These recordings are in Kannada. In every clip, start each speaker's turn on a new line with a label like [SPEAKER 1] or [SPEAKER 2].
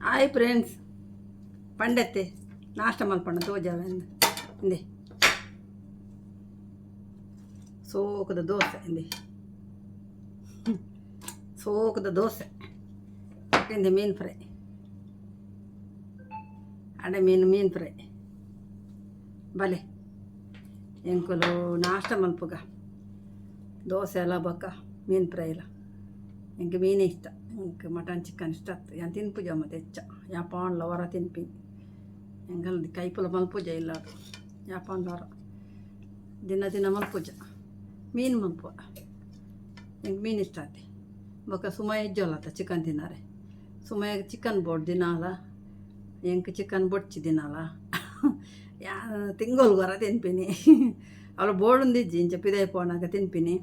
[SPEAKER 1] ಹಾಯ್ ಫ್ರೆಂಡ್ಸ್, ಪಂಡತ್ತೆ ನಾಷ್ಟ ಮಲ್ಪಣ್ಣ ತೋಜಾವೆ ಇಂದೆ ಸೋಕದ ದೋಸೆ ಇಂದೆ ಸೋಕದ ದೋಸೆ ಇಂದೆ ಮೀನು ಫ್ರೈ ಅಡೆ ಮೀನು ಫ್ರೈ ಬಲೆ ಎಂಕುಲು ನಾಷ್ಟ ಮಲ್ಪುಗ ದೋಸೆ ಎಲ್ಲ ಬಕ್ಕ ಮೀನು ಫ್ರೈ ಇಲ್ಲ ಎಂಗೆ ಮೀನೇ ಇಷ್ಟ. ಎಂಗೆ ಮಟನ್ ಚಿಕನ್ ಇಷ್ಟ ಆಯ್ತು ಯಾನ್ ತಿನ್ಪುಜ ಮತ್ತೆ ಹೆಚ್ಚ ಯಾಪಾನ್ಲ ಹೊರ ತಿನ್ಪಿ ಎಂಗಲ್ದು ಕೈಪುಲ ಮಲ್ಪುಜ ಇಲ್ಲ ಅದು ಯಾಪಾನ್ಲ ಹೊರ ದಿನ ಮಲ್ಪುಜ ಮೀನು ಮಲ್ಪುವ ಎಂಗೆ ಮೀನು ಇಷ್ಟ ಆಯ್ತು. ಬೊಕ್ಕ ಸುಮಾಯ ಇಜ್ಜೋಲತ್ತ ಚಿಕನ್ ತಿನ್ನಾರೆ ಸುಮಾಯ ಚಿಕನ್ ಬೋಡ್ ದಿನಾಲ ಎಂಗೆ ಚಿಕನ್ ಬೊಡ್ಚಿ ದಿನಾಲ ಯಾ ತಿಂಗೋಲ್ ಹೊರ ತಿನ್ಪಿನಿ ಅವಳು ಬೋಡುಂದಿಜ್ಜಿ ಇಂಚ ಪಿದೆ ಪೋನಾಗ ತಿನ್ಪಿನಿ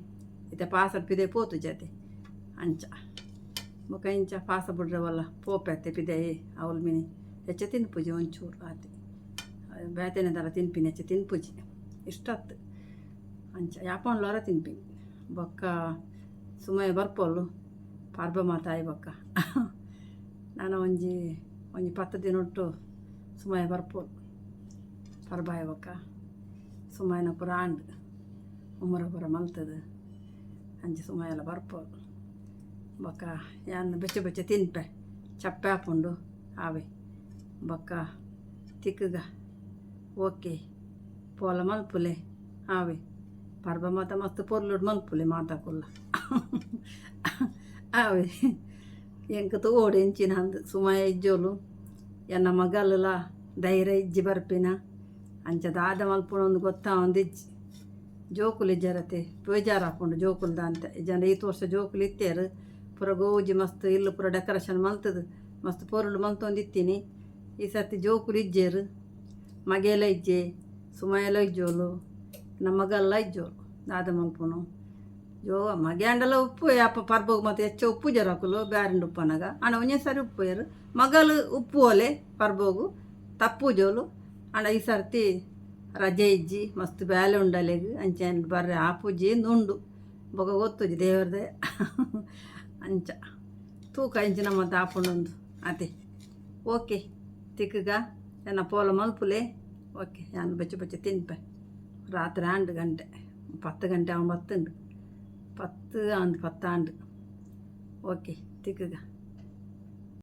[SPEAKER 1] ಇತ್ತೆ ಪಾಸಡ್ ಪಿದೆ ಪೋತು ಜತೆ ಅಂಚ ಬೊಕ ಇಂಚ ಪಾಸ ಬಿಡ್ರವಲ್ಲ ಪೋಪೆತ್ತೆ ಪಿದೆ ಅವಳು ಮೀನಿ ಹೆಚ್ಚು ತಿನ್ಪುಜಿ ಒಂಚೂರು ಆತಿ ಬೇತೆನೆ ಥರ ತಿನ್ಪಿನಿ ಹೆಚ್ಚು ತಿನ್ಪುಜಿ ಇಷ್ಟತ್ತು ಅಂಚ ಯಾಪಣ್ಣ ಹೊರ ತಿನ್ಪಿನಿ ಬೊಕ್ಕ ಸುಮಯ ಬರ್ಪೋಲು ಪರ್ಬ ಮಾತಾಯಿ ಬೊಕ್ಕ ನಾನು ಒಂಜಿ 10 ದಿನ ಒಟ್ಟು ಸುಮಯ ಬರ್ಪೋಲು ಪರ್ಬಾಯ ಬೊಕ್ಕ ಸುಮಯನ ಪುರ ಆಂಡ್ ಉಮ್ಮರ ಪುರ ಮಲ್ತದ ಅಂಚೆ ಸುಮಯ ಎಲ್ಲ ಬರ್ಪೋಲು ಬೊಕ್ಕ ಯಾನ್ ಬೆಚ್ಚ ತಿನ್ಪೆ ಚಪ್ಪೆ ಹಾಕೊಂಡು ಆವೆ ಬೊಕ್ಕ ತಿಕ್ಕಗ ಓಕೆ ಪೋಲ ಮಲ್ಪುಲೆ ಆವೆ ಪರ್ಬ ಮಾತ ಮಸ್ತ್ ಪೊರ್ಲುಡ್ ಮಲ್ಪುಲೆ ಮಾತಾಕೊಲ್ಲ ಆವೆ ಎಂಕ ತೋಡು ಎಂಚಿನ ಅಂದು ಸುಮಯ ಇಜ್ಜೋಲು ಎನ್ನ ಮಗಲ ಧೈರ್ಯ ಇಜ್ಜಿ ಬರ್ಪಿನ ಅಂಚ ದಾದ ಮಲ್ಪುಣ ಒಂದು ಗೊತ್ತಾ ಒಂದಿಜ್ಜಿ ಜೋಕುಲು ಇಜ್ಜರತೆ ಬೇಜಾರು ಹಾಕೊಂಡು ಜೋಕುಲ್ದ ಅಂತ ಜನ ಈ ವರ್ಷ ಜೋಕುಲು ಇತ್ತೇರು ಪೂರ ಗೋಜಿ ಮಸ್ತ್ ಇಲ್ಲು ಪೂರ ಡೆಕೋರೇಷನ್ ಮಲ್ತದು ಮಸ್ತ್ ಪೊರುಳು ಮಲ್ತೊಂದಿತ್ತೀನಿ. ಈ ಸರ್ತಿ ಜೋಕುಲು ಇಜ್ಜೇರು ಮಗೆಲ್ಲ ಇಜ್ಜೆ ಸುಮಯೆಲ್ಲ ಇಜ್ಜೋಲು ನಮ್ಮ ಮಗಲ್ಲ ಇಜ್ಜೋಲು ದಾದ ಮಲ್ಪುನು ಜೋ ಮಗೆ ಅಂಡಲ ಉಪ್ಪು ಯಾಪ ಪರ್ಬೋಗು ಮತ್ತು ಹೆಚ್ಚು ಉಪ್ಪು ಜರಾಕುಲು ಬ್ಯಾರಿಂಡು ಉಪ್ಪನಾಗ ಅಣ್ಣ ಒಂದೇ ಸಾರಿ ಉಪ್ಪು ಏರು ಮಗಲು ಉಪ್ಪು ಒಲೆ ಪರ್ಬೋಗು ತಪ್ಪು ಜೋಲು ಅಣ್ಣ ಈ ಸರ್ತಿ ರಜೆ ಇಜ್ಜಿ ಮಸ್ತ್ ಬ್ಯಾಲೆ ಉಂಡಲೆಗ್ ಅಂಚೆ ಬರ್ರೆ ಆಪುಜಿ ಉಂಡು ಬೊಗ ಗೊತ್ತುಜಿ ದೇವ್ರದೇ ಅಂಚ ತೂಕ ಇಂಚಿನ ಮತ್ತು ಆಪುಂಡೊಂದು ಅದೇ ಓಕೆ ತಿಕ್ಕಗ ಎನ್ನ ಪೋಲ ಮಲ್ಪುಲೆ ಓಕೆ ನಾನು ಬೆಚ್ಚ ತಿನ್ಪೆ ರಾತ್ರಿ 2 ಗಂಟೆ 10 ಗಂಟೆ 9 10 ಆಂಡು ಓಕೆ ತಿಕ್ಕಗ